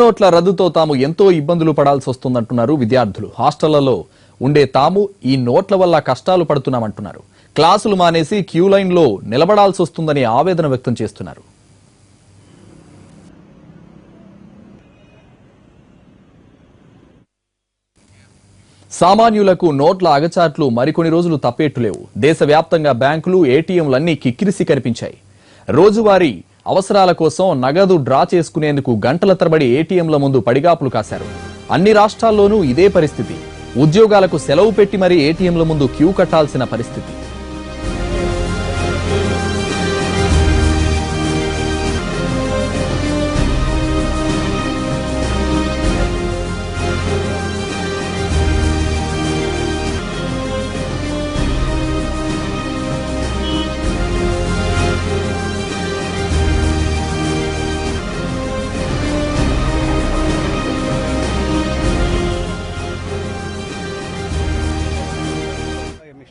నోట్ల రద్దుతో తాము ఎంతో ఇబ్బందులు పడాల్సి వస్తుందంటున్నారు విద్యార్థులు. హాస్టళ్లలో ఉండే తాము ఈ నోట్ల వల్ల కష్టాలు పడుతున్నామంటున్నారు. క్లాసులు మానేసి క్యూ లైన్ లో నిలబడాల్సి వస్తుందని ఆవేదన వ్యక్తం చేస్తున్నారు. సామాన్యులకు నోట్ల అగచాట్లు మరికొన్ని రోజులు తప్పేట్టులేవు. దేశవ్యాప్తంగా బ్యాంకులు, ఏటీఎంలన్నీ కిక్కిరిసి కనిపించాయి. రోజువారీ అవసరాల కోసం నగదు డ్రా చేసుకునేందుకు గంటల తరబడి ఏటీఎంల ముందు పడిగాపులు కాశారు. అన్ని రాష్ట్రాల్లోనూ ఇదే పరిస్థితి. ఉద్యోగాలకు సెలవు పెట్టి మరీ ఏటీఎంల ముందు క్యూ కట్టాల్సిన పరిస్థితి.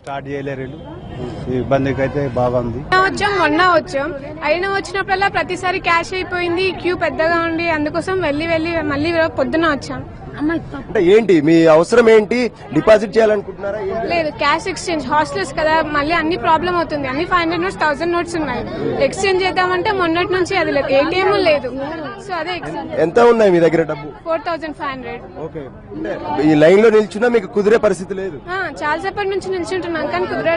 స్టార్ట్ చేయలేరు, ఇబ్బందికి అయితే బాగుంది. మొన్న వచ్చాం, అయినా వచ్చినప్పుడల్లా ప్రతిసారి క్యాష్ అయిపోయింది, క్యూ పెద్దగా ఉండి అందుకోసం మళ్ళీ పొద్దున వచ్చాం. అంటే ఏంటి మీ అవసరం ఏంటి? డిపాజిట్ చేయాలనుకుంటున్నారా? లేదు, క్యాష్ ఎక్స్చేంజ్. హాస్టల్స్ కదా, మళ్ళీ అన్ని ప్రాబ్లం అవుతుంది. అన్ని 500 నోట్స్ 1000 నోట్స్ ఉన్నాయి. ఎక్స్చేంజ్ చేద్దామంటే మొన్నటి నుంచి అది లేదు, ఏటీఎం లేదు. సో అదే ఎంత ఉన్నాయి మీ దగ్గర డబ్బు? 4500. ఓకే, ఈ లైన్ లో నిల్చున్నా మీకు కుదిరే పరిస్థితి లేదు. చాలా సేపటి నుంచి నిల్చుంటున్నాం కానీ కుదిరే